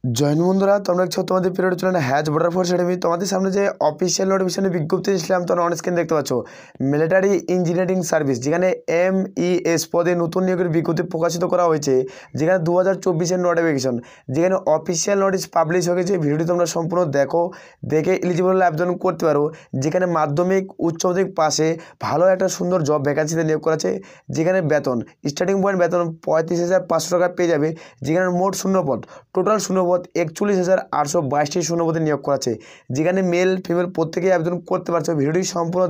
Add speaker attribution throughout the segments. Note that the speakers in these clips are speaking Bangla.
Speaker 1: জয়েন বন্ধুরা, তোমরা দেখছো তোমাদের period channel has border force academy. তোমাদের সামনে যে অফিসিয়াল নোটিফিকেশনের বিজ্ঞপ্তি দিয়েছিলাম, তোমরা অন স্ক্রিন দেখতে পাচ্ছ মিলিটারি ইঞ্জিনিয়ারিং সার্ভিস, যেখানে MES পদে নতুন নিয়োগের বিজ্ঞপ্তি প্রকাশিত করা হয়েছে, যেখানে 2024-এর নোটিফিকেশন, যেখানে অফিসিয়াল নোটিশ পাবলিশ হয়ে গেছে। ভিডিওটি তোমরা সম্পূর্ণ দেখে এলিজিবল হলে আবেদন করতে পারো। যেখানে মাধ্যমিক উচ্চ মাধ্যমিক পাশে ভালো একটা সুন্দর জব ভ্যাকান্সিতে নিয়োগ করা আছে, যেখানে বেতন স্টার্টিং পয়েন্ট বেতন 35,500 টাকা পেয়ে যাবে। যেখানে মোট শূন্যপদ টোটাল শূন্যপদ 41,822টি শূন্যপদে নিয়োগ করা আছে, যেখানে মেল ফিমেল প্রত্যেকেই আবেদন করতে পারছো। ভিডিওটি সম্পূর্ণ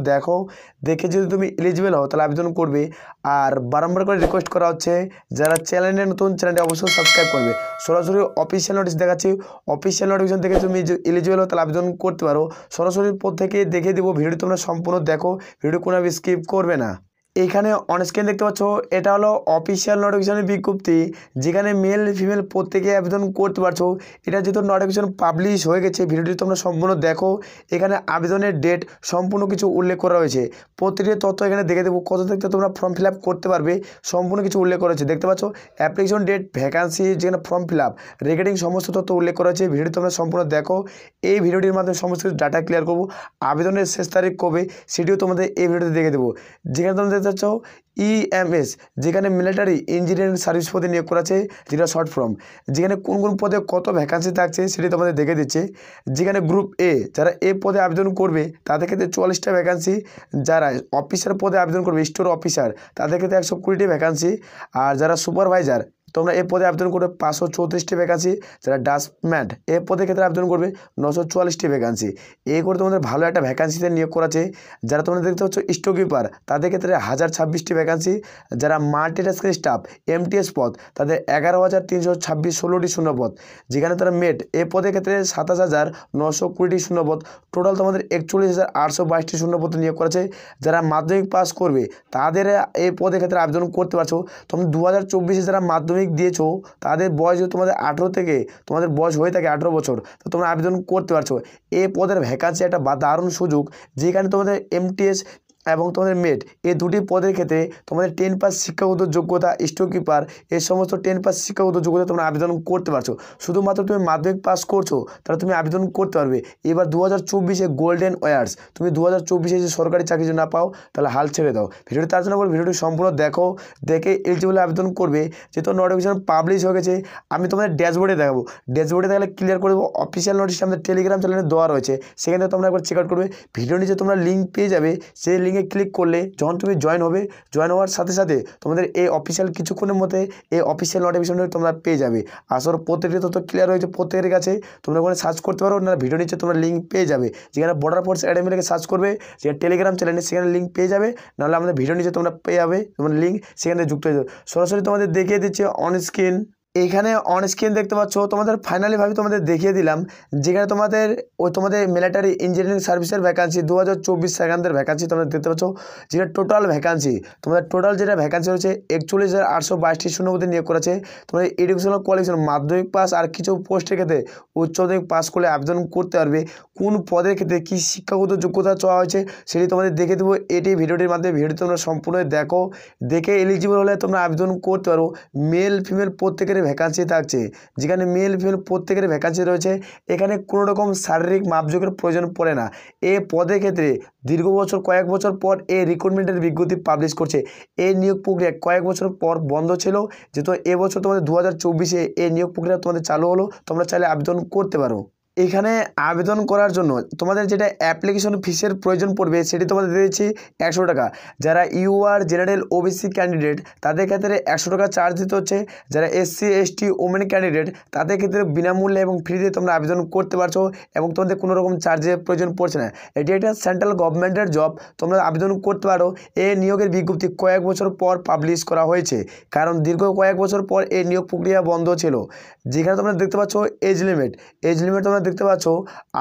Speaker 1: দেখে যদি তুমি এলিজিবল হও তাহলে আবেদন করবে। আর বারংবার করে রিকোয়েস্ট করা হচ্ছে, যারা চ্যানেলে নতুন চ্যানেলটি অবশ্যই সাবস্ক্রাইব করবে। সরাসরি অফিসিয়াল নোটিশ দেখাচ্ছি, অফিসিয়াল নোটিফিকেশন থেকে তুমি এলিজিবল হও তাহলে আবেদন করতে পারো। সরাসরি পদ থেকে দেখে দিব। ভিডিওটি তোমরা সম্পূর্ণ দেখো, ভিডিও কোনো স্কিপ করবে না। এইখানে অনস্ক্রিন দেখতে পাচ্ছ, এটা হলো অফিসিয়াল নোটিফিকেশনের বিজ্ঞপ্তি, যেখানে মেল ফিমেল প্রত্যেকে আবেদন করতে পারছো। এটা যেহেতু নোটিফিকেশন পাবলিশ হয়ে গেছে, ভিডিওটি তোমরা সম্পূর্ণ দেখো। এখানে আবেদনের ডেট সম্পূর্ণ কিছু উল্লেখ করা হয়েছে। প্রতিটি তথ্য এখানে দেখে দেবো, কত থেকে তোমরা ফর্ম ফিল আপ করতে পারবে সম্পূর্ণ কিছু উল্লেখ করা হয়েছে। দেখতে পাচ্ছ অ্যাপ্লিকেশন ডেট, ভ্যাকান্সি, যেখানে ফর্ম ফিল আপ রেকর্ডিং সমস্ত তথ্য উল্লেখ করা হয়েছে। ভিডিওটি তোমরা সম্পূর্ণ দেখো। এই ভিডিওটির মাধ্যমে সমস্ত কিছু ডাটা ক্লিয়ার করবো। আবেদনের শেষ তারিখ কবে সেটিও তোমাদের এই ভিডিওতে দেখে দেবো। যেখানে তোমরা দেখতে পাচ্ছ EMS, যেখানে মিলিটারি ইঞ্জিনিয়ারিং সার্ভিস পদে নিয়োগ করা আছে, যেটা শর্ট ফর্ম। যেখানে কোন কোন পদে কত ভ্যাকান্সি থাকছে সেটি তোমাদের দেখে দিচ্ছে। যেখানে গ্রুপ A, যারা এই পদে আবেদন করবে তাদের ক্ষেত্রে 44টা ভ্যাকান্সি। যারা অফিসার পদে আবেদন করবে, স্টোর অফিসার, তাদের ক্ষেত্রে 120টি ভ্যাকান্সি। আর যারা সুপারভাইজার, তোমরা এই পদে আবেদন করবে 534টি ভ্যাকান্সি। যারা ডাস্টম্যান এই পদের ক্ষেত্রে আবেদন করবে 944টি ভ্যাকান্সি। এই করে তোমাদের ভালো একটা ভ্যাকান্সিতে নিয়োগ করা আছে। যারা তোমরা দেখতে পাচ্ছ স্টোর কিপার, তাদের ক্ষেত্রে 1026টি ভ্যাকান্সি। যারা মাল্টিটাস্কিং স্টাফ MTS পদ, তাদের 11,326 16টি শূন্যপদ। যেখানে তারা মেট এই পদের ক্ষেত্রে 27,920টি শূন্যপদ। টোটাল তোমাদের 41,822টি শূন্যপদ নিয়োগ করা আছে। যারা মাধ্যমিক পাস করবে তাদের এই পদের ক্ষেত্রে আবেদন করতে পারছো। তোমরা 2024-এ যারা মাধ্যমিক দিয়েছো তাদের বয়স যদি তোমাদের 18 থেকে তোমাদের বয়স হয়ে থাকে 18 বছর, তো তোমরা আবেদন করতে পারছো। এই পদের ভ্যাকান্সি একটা দারুণ সুযোগ, যেখানে তোমাদের MTS এবং তোমাদের মেট এই দুটি পদের ক্ষেত্রে তোমাদের 10 পাস শিক্ষাগত যোগ্যতা, স্টোর কিপার, এই সমস্ত 10 পাস শিক্ষাগত যোগ্যতা তোমরা আবেদন করতে পারছো। শুধুমাত্র তুমি মাধ্যমিক পাস করছো তাহলে তুমি আবেদন করতে পারবে। এবার 2024-এ গোল্ডেন ওয়ার্স, তুমি 2024-এ যে সরকারি চাকরি যদি না পাও তাহলে হাল ছেড়ে দাও। ভিডিওটি তার জন্য বল, ভিডিওটি সম্পূর্ণ দেখে এলিজিবল আবেদন করবে। যেহেতু নোটিফিকেশন পাবলিশ হয়ে গেছে, আমি তোমাদের ড্যাশবোর্ডে দেখাবো। ড্যাশবোর্ডে দেখালে ক্লিয়ার করে দেবো। অফিসিয়াল নোটিশটা আমাদের টেলিগ্রাম চ্যানেলে দেওয়া রয়েছে, সেখানে তোমরা একবার চেক আউট করবে। ভিডিও নিচে তোমরা লিঙ্ক পেয়ে যাবে, সেই লিঙ্কে ক্লিক করলে যখন তুমি জয়েন হওয়ার সাথে সাথে তোমাদের এই অফিসিয়াল কিছুক্ষণের মধ্যে এই অফিসিয়াল নোটিফিকেশনটা তোমরা পেয়ে যাবে। আসলে প্রত্যেকটি তথ্য ক্লিয়ার হয়েছে প্রত্যেকের কাছে। তোমরা ওখানে সার্চ করতে পারো, না ভিডিও নিচে তোমরা লিঙ্ক পেয়ে যাবে। যেখানে বর্ডার ফোর্স একাডেমি লিখে সার্চ করবে, যেখানে টেলিগ্রাম চ্যানেলে, সেখানে লিঙ্ক পেয়ে যাবে। নাহলে আমাদের ভিডিও নিচে তোমরা পেয়ে যাবে তোমার লিঙ্ক, সেখানে যুক্ত হয়ে যাবে। সরাসরি তোমাদের দেখিয়ে দিচ্ছে অন স্ক্রিন। এইখানে অন স্ক্রিন দেখতে পাচ্ছ, তোমাদের ফাইনালিভাবে তোমাদের দেখিয়ে দিলাম। যেখানে তোমাদের মিলিটারি ইঞ্জিনিয়ারিং সার্ভিসের ভ্যাকান্সি 2024 সেকেন্ডের ভ্যাকান্সি তোমরা দেখতে পাচ্ছ। যেটা টোটাল ভ্যাকান্সি, তোমাদের টোটাল যেটা ভ্যাকান্সি রয়েছে 41,822টি শূন্যপদে নিয়োগ করেছে। তোমাদের এডুকেশনাল কোয়ালিফিকেশন মাধ্যমিক পাস, আর কিছু পোস্টের ক্ষেত্রে উচ্চ মাধ্যমিক পাস করলে আবেদন করতে পারবে। কোন পদের ক্ষেত্রে কী শিক্ষাগত যোগ্যতা চাওয়া হয়েছে সেটি তোমাদের দেখে দেবো এটি ভিডিওটির মাধ্যমে। ভিডিওটি তোমরা সম্পূর্ণ দেখে এলিজিবল হলে তোমরা আবেদন করতে পারো। মেল ফিমেল প্রত্যেকের ভ্যাকান্সি থাকছে, যেখানে মেল ফিমেল প্রত্যেকের ভ্যাকান্সি রয়েছে। এখানে কোনো রকম শারীরিক মাপযোগের প্রয়োজন পড়ে না। এই পদের ক্ষেত্রে কয়েক বছর পর এই রিক্রুটমেন্টের বিজ্ঞপ্তি পাবলিশ করছে। এই নিয়োগ প্রক্রিয়া কয়েক বছর পর বন্ধ ছিল, যেহেতু এবছর তোমাদের 2024-এ এই নিয়োগ প্রক্রিয়া তোমাদের চালু হলো। তোমরা চাইলে আবেদন করতে পারো। এখানে আবেদন করার জন্য তোমাদের যেটা অ্যাপ্লিকেশন ফিসের প্রয়োজন পড়বে সেটি তোমাদের দিয়েছি 100 টাকা। যারা UR জেনারেল OBC ক্যান্ডিডেট তাদের ক্ষেত্রে 100 টাকা চার্জ দিতে হচ্ছে। যারা SC ST ওমেন ক্যান্ডিডেট তাদের ক্ষেত্রে বিনামূল্যে এবং ফ্রিতে তোমরা আবেদন করতে পারছো, এবং তোমাদের কোনো রকম চার্জের প্রয়োজন পড়ছে না। এটি একটা সেন্ট্রাল গভর্নমেন্টের জব, তোমরা আবেদন করতে পারো। এই নিয়োগের বিজ্ঞপ্তি কয়েক বছর পর পাবলিশ করা হয়েছে, কারণ দীর্ঘ কয়েক বছর পর এই নিয়োগ প্রক্রিয়া বন্ধ ছিল। যেখানে তোমরা দেখতে পাচ্ছ এজ লিমিট তোমরা দেখতে পাচ্ছ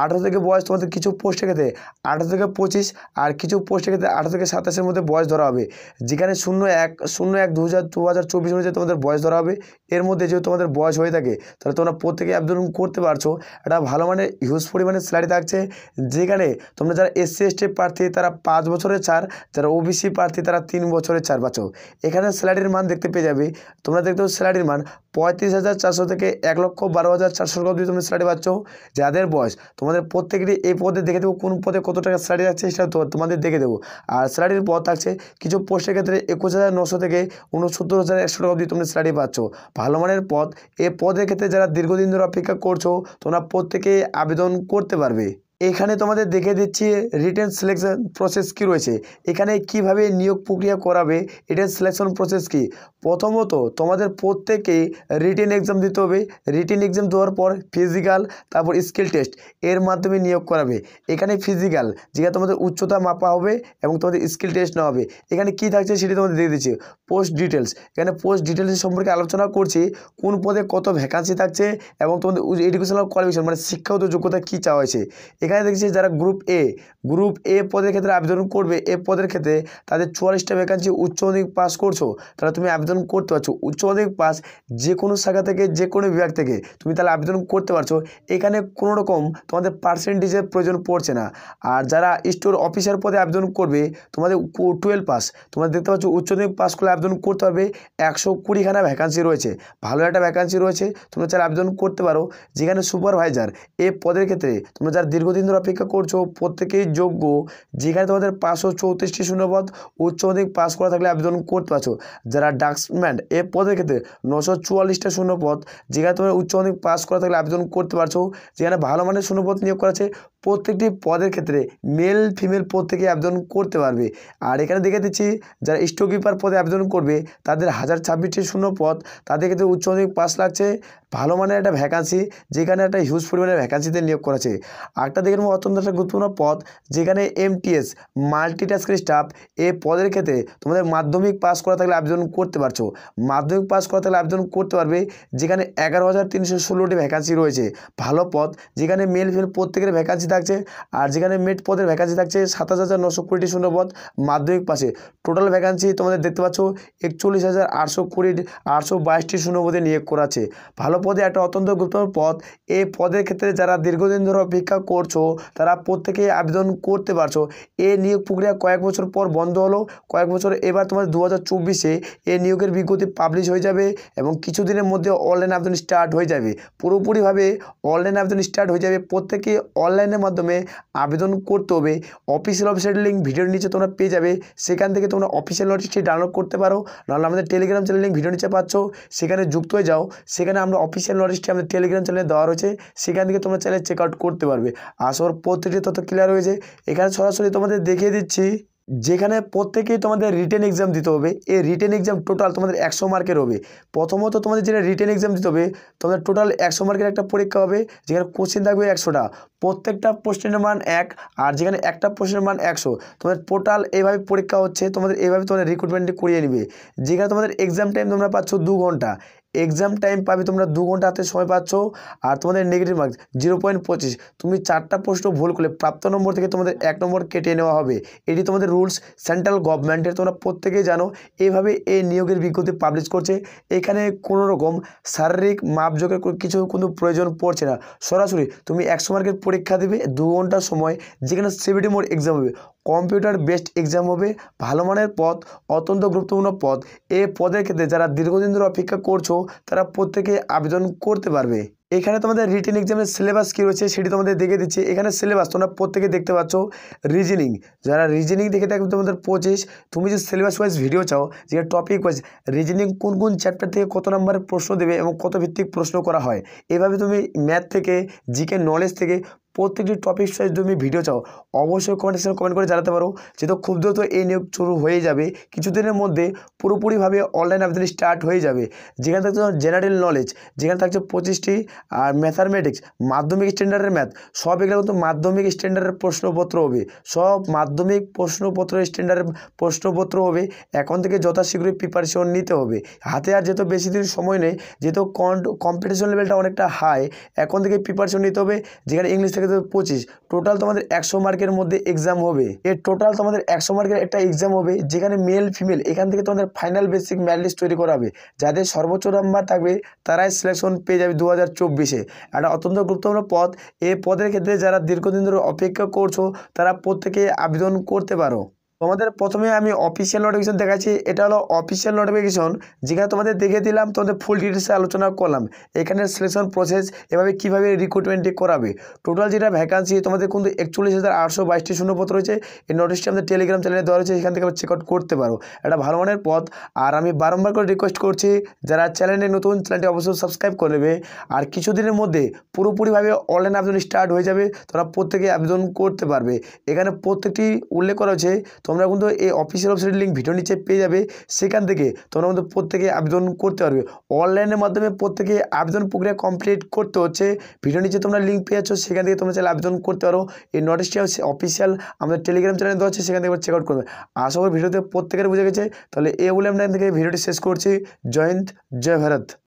Speaker 1: 18 থেকে বয়স তোমাদের কিছু পোস্টের ক্ষেত্রে 18 থেকে 25, আর কিছু পোস্টের ক্ষেত্রে 18 থেকে 27-এর মধ্যে বয়স ধরা হবে। যেখানে 01/01/2024 অনুযায়ী তোমাদের বয়স ধরা হবে। এর মধ্যে যদি তোমাদের বয়স হয়ে থাকে তাহলে তোমরা প্রত্যেকে আবেদন করতে পারছো। একটা ভালো মানের হিউজ পরিমাণে স্যালারি থাকছে। যেখানে তোমরা যারা SC ST প্রার্থী তারা 5 বছরের ছাড়, যারা OBC প্রার্থী তারা 3 বছরের ছাড় পাচ্ছ। এখানে স্যালারির মান দেখতে পেয়ে যাবে। তোমরা দেখতে পাচ্ছ স্যালারির মান 35,400 থেকে 1,12,400 টাকা অবধি তুমি স্যালারি পাচ্ছ। যাদের বয়স তোমাদের প্রত্যেকেরই এই পদে দেখে দেবো কোন পদে কত টাকা স্যালারি যাচ্ছে সেটা তোমাদের দেখে দেবো। আর স্যালারির পদ থাকছে কিছু পোস্টের ক্ষেত্রে 21,900 থেকে 69,100 টাকা অবধি তুমি স্যালারি পাচ্ছ। ভালো মানের পদ, এই পদের ক্ষেত্রে যারা দীর্ঘদিন ধরে অপেক্ষা করছো তোমরা প্রত্যেকেই আবেদন করতে পারবে। এখানে তোমাদের দেখে দিচ্ছি রিটেন সিলেকশন প্রসেস কি রয়েছে, এখানে কিভাবে নিয়োগ প্রক্রিয়া করাবে, রিটেন সিলেকশন প্রসেস কি। প্রথমত তোমাদের প্রত্যেকেই রিটেন এক্সাম দিতে হবে। রিটেন এক্সাম দেওয়ার পর ফিজিক্যাল, তারপর স্কিল টেস্ট, এর মাধ্যমে নিয়োগ করাবে। এখানে ফিজিক্যাল যেখানে তোমাদের উচ্চতা মাপা হবে এবং তোমাদের স্কিল টেস্ট নেওয়া হবে। এখানে কি থাকছে সেটি তোমাদের দিয়ে দিচ্ছি। পোস্ট ডিটেলস, এখানে পোস্ট ডিটেলস সম্পর্কে আলোচনা করছি, কোন পদে কত ভ্যাকান্সি থাকছে এবং তোমাদের এডুকেশনাল কোয়ালিফিকেশন মানে শিক্ষাগত যোগ্যতা কী চাওয়া হয়েছে। এখানে দেখছি যারা গ্রুপ এ পদের ক্ষেত্রে আবেদন করবে, এ পদের ক্ষেত্রে তাদের 44টা ভ্যাকান্সি উচ্চ মাধ্যমিক পাস করছো তাহলে তুমি আবেদন করতে পারছো। উচ্চ মাধ্যমিক পাস যে কোনো শাখা থেকে যে কোনো বিভাগ থেকে তুমি তাহলে আবেদন করতে পারছো। এখানে কোনো রকম তোমাদের পার্সেন্টেজের প্রয়োজন পড়ছে না। আর যারা স্টোর অফিসার পদে আবেদন করবে তোমাদের 12 পাস, তোমরা দেখতে পাচ্ছ উচ্চ মাধ্যমিক পাস করলে আবেদন করতে পারবে। 120খানা ভ্যাকান্সি রয়েছে, ভালো একটা ভ্যাকান্সি রয়েছে, তোমরা চাইলে আবেদন করতে পারো। যেখানে সুপারভাইজার এই পদের ক্ষেত্রে তোমরা যারা দীর্ঘদিন ধরে অপেক্ষা করছো প্রত্যেকেই যোগ্য। যেখানে তোমাদের 534টি শূন্যপদ, উচ্চ মাধ্যমিক পাস করা থাকলে আবেদন করতে পারছো। যারা ডাক্সম্যান এই পদের ক্ষেত্রে 944টা শূন্যপদ, যেখানে তোমরা উচ্চ মাধ্যমিক পাস করা থাকলে আবেদন করতে পারছো। যেখানে ভালো মানের শূন্যপদ নিয়োগ করা আছে। প্রত্যেকটি পদের ক্ষেত্রে মেল ফিমেল প্রত্যেকেই আবেদন করতে পারবে। আর এখানে দেখে দিচ্ছি যারা স্টোরকিপার পদে আবেদন করবে তাদের 1026টি শূন্যপদ, তাদের ক্ষেত্রে উচ্চ মাধ্যমিক পাস লাগছে। ভালো মানের একটা ভ্যাকান্সি, যেখানে একটা হিউজ পরিমাণের ভ্যাকান্সিতে নিয়োগ করেছে। আরেকটা দেখে নেবো অত্যন্ত একটা গুরুত্বপূর্ণ পদ, যেখানে MTS মাল্টিটাস্কিং স্টাফ এই পদের ক্ষেত্রে তোমাদের মাধ্যমিক পাস করা থাকলে আবেদন করতে পারছো। মাধ্যমিক পাস করা থাকলে আবেদন করতে পারবে। যেখানে 11,316টি ভ্যাকান্সি রয়েছে, ভালো পদ, যেখানে মেল ফিমেল প্রত্যেকের ভ্যাকান্সি থাকছে। আর যেখানে মেট পদের ভ্যাকান্সি থাকছে 27,920টি শূন্যপদ মাধ্যমিক পাশে। টোটাল ভ্যাকান্সি তোমাদের দেখতে পাচ্ছ 41,822টি শূন্যপদে নিয়োগ করা আছে। ভালো পদে একটা অত্যন্ত গুরুত্বপূর্ণ পদ। এই পদের ক্ষেত্রে যারা দীর্ঘদিন ধরে অপেক্ষা করছো তারা প্রত্যেকেই আবেদন করতে পারছো। এই নিয়োগ প্রক্রিয়া কয়েক বছর পর বন্ধ হলো, কয়েক বছর এবার তোমাদের 2024-এ এই নিয়োগের বিজ্ঞপ্তি পাবলিশ হয়ে যাবে এবং কিছুদিনের মধ্যে অনলাইন আবেদন স্টার্ট হয়ে যাবে। পুরোপুরিভাবে অনলাইন আবেদন স্টার্ট হয়ে যাবে। প্রত্যেকেই অনলাইনের মাধ্যমে আবেদন করতে হবে। অফিসিয়াল ওয়েবসাইটের লিঙ্ক ভিডিওর নিচে তোমরা পেয়ে যাবে, সেখান থেকে তোমরা অফিসিয়াল নোটিশটি ডাউনলোড করতে পারো। নাহলে আমাদের টেলিগ্রাম চ্যানেল লিঙ্ক ভিডিও নিচে পাচ্ছ, সেখানে যুক্ত হয়ে যাও। সেখানে আমরা অফিসিয়াল নোটিশটি আমাদের টেলিগ্রাম চ্যানেলে দেওয়া রয়েছে, সেখান থেকে তোমরা চাইলে চেক আউট করতে পারবে। আসর প্রত্যেকটি তথ্য ক্লিয়ার হয়েছে। এখানে সরাসরি তোমাদের দেখিয়ে দিচ্ছি, যেখানে প্রত্যেকেই তোমাদের রিটেন এক্সাম দিতে হবে। এই রিটেন এক্সাম টোটাল তোমাদের 100 মার্কের হবে। প্রথমত তোমাদের যেটা রিটেন এক্সাম দিতে হবে, তোমাদের টোটাল 100 মার্কের একটা পরীক্ষা হবে, যেখানে কোশ্চেন থাকবে 100টা, প্রত্যেকটা প্রশ্নের মান 1। আর যেখানে একটা প্রশ্নের মান 100। তোমাদের টোটাল এইভাবে পরীক্ষা হচ্ছে, তোমাদের এইভাবে তোমাদের রিক্রুটমেন্টটি করিয়ে নেবে। যেখানে তোমাদের এক্সাম টাইম তোমরা পাচ্ছ 2 ঘন্টা। এক্সাম টাইম পাবে তোমরা 2 ঘন্টা হাতে সময় পাচ্ছ। আর তোমাদের নেগেটিভ মার্কস 0.25। তুমি 4টা প্রশ্ন ভুল করলে প্রাপ্ত নম্বর থেকে তোমাদের 1 নম্বর কেটে নেওয়া হবে। এটি তোমাদের রুলস সেন্ট্রাল গভর্নমেন্টের, তোমরা প্রত্যেকেই জানো। এইভাবে এই নিয়োগের বিজ্ঞপ্তি পাবলিশ করছে। এখানে কোনো রকম শারীরিক মাপজোকের কিছু কোনো প্রয়োজন পড়ছে না। সরাসরি তুমি 100 মার্কের পরীক্ষা দেবে 2 ঘন্টা সময়, যেখানে CBT মোড এক্সাম হবে, কম্পিউটার বেসড এক্সাম হবে। ভালো মানের পদ, অত্যন্ত গুরুত্বপূর্ণ পদ। এই পদের ক্ষেত্রে যারা দীর্ঘদিন ধরে অপেক্ষা করছো তারা প্রত্যেকে আবেদন করতে পারবে। এখানে তোমাদের রিটেন এক্সামের সিলেবাস কী রয়েছে সেটি তোমাদের দেখে দিচ্ছি। এখানে সিলেবাস তোমরা প্রত্যেকে দেখতে পাচ্ছ। রিজনিং, যারা রিজনিং দেখে থাকবে তোমাদের 25। তুমি যদি সিলেবাস ওয়াইজ ভিডিও চাও, যে টপিক ওয়াইজ রিজনিং কোন কোন চ্যাপ্টার থেকে কত নম্বরের প্রশ্ন দেবে এবং কত ভিত্তিক প্রশ্ন করা হয়, এভাবে তুমি ম্যাথ থেকে, জিকে নলেজ থেকে প্রত্যেকটি টপিক ওয়াইজ তুমি ভিডিও চাও, অবশ্যই কমেন্ট সেকশনে কমেন্ট করে জানাতে পারো। যেহেতু খুব দ্রুত এই নিয়োগ শুরু হয়ে যাবে, কিছুদিনের মধ্যে পুরোপুরিভাবে অনলাইন আবেদন স্টার্ট হয়ে যাবে। যেখানে থাকছে জেনারেল নলেজ, যেখানে থাকছে 25টি, আর ম্যাথামেটিক্স, মাধ্যমিক স্ট্যান্ডার্ডের ম্যাথ, সব এগুলো কিন্তু মাধ্যমিক স্ট্যান্ডার্ডের প্রশ্নপত্র হবে। সব মাধ্যমিক প্রশ্নপত্র স্ট্যান্ডার্ডের প্রশ্নপত্র হবে। এখন থেকে যথাশীঘ্রই প্রিপারেশন নিতে হবে। হাতে আর যেহেতু বেশি দিন সময় নেই, যেহেতু কম্পিটিশন লেভেলটা অনেকটা হাই, এখন থেকে প্রিপারেশন নিতে হবে। যেখানে ইংলিশ থেকে 25, টোটাল তোমাদের 100 মার্কের মধ্যে এক্সাম হবে। এর টোটাল তোমাদের 100 মার্কের একটা এক্সাম হবে, যেখানে মেল ফিমেল এখান থেকে তোমাদের ফাইনাল বেসিক ম্যাথ লিস্ট তৈরি করা হবে। যাদের সর্বোচ্চ নাম্বার থাকবে তারাই সিলেকশন পেয়ে যাবে 2024-এ। একটা অত্যন্ত গুরুত্বপূর্ণ পদ। এই পদের ক্ষেত্রে যারা দীর্ঘদিন ধরে অপেক্ষা করছো তারা প্রত্যেকে আবেদন করতে পারো। তোমাদের প্রথমে আমি অফিসিয়াল নোটিফিকেশন দেখাচ্ছি। এটা হলো অফিসিয়াল নোটিফিকেশন, যেখানে তোমাদের দেখিয়ে দিলাম, তোমাদের ফুল ডিটেলসে আলোচনা করলাম। এখানে সিলেকশন প্রসেস, এভাবে কীভাবে রিক্রুটমেন্টটি করাবে। টোটাল যেটা ভ্যাকান্সি তোমাদের কিন্তু 41,822টি শূন্যপদ রয়েছে। এই নোটিশটি আমাদের টেলিগ্রাম চ্যানেলে দেওয়া রয়েছে, এখান থেকে চেক আউট করতে পারো। এটা ভালো মানের পদ। আর আমি বারংবার করে রিকোয়েস্ট করছি, যারা চ্যানেলে নতুন, চ্যানেলটি অবশ্যই সাবস্ক্রাইব করে নেবে। আর কিছুদিনের মধ্যে পুরোপুরিভাবে অনলাইন আবেদন স্টার্ট হয়ে যাবে, তোমরা প্রত্যেকে আবেদন করতে পারবে। এখানে প্রত্যেকটি উল্লেখ করা হয়েছে, তোমরা কিন্তু এই অফিসিয়াল ওয়েবসাইটের লিঙ্ক ভিডিও নিচে পেয়ে যাবে। সেখান থেকে তোমরা কিন্তু প্রত্যেকে আবেদন করতে পারবে। অনলাইনের মাধ্যমে প্রত্যেকে আবেদন প্রক্রিয়া কমপ্লিট করতে হচ্ছে। ভিডিও নিচে তোমরা লিঙ্ক পেয়ে যাচ্ছ, সেখান থেকে তোমরা চাইলে আবেদন করতে পারো। এই নোটিশটি অফিসিয়াল আমাদের টেলিগ্রাম চ্যানেলে দেওয়া হচ্ছে, সেখান থেকে চেক আউট করবে। আশা করি ভিডিওতে প্রত্যেকের বুঝে গেছে। তাহলে বলে আমরা এখান থেকে ভিডিওটি শেষ করছি। জয় হিন্দ, জয় ভারত।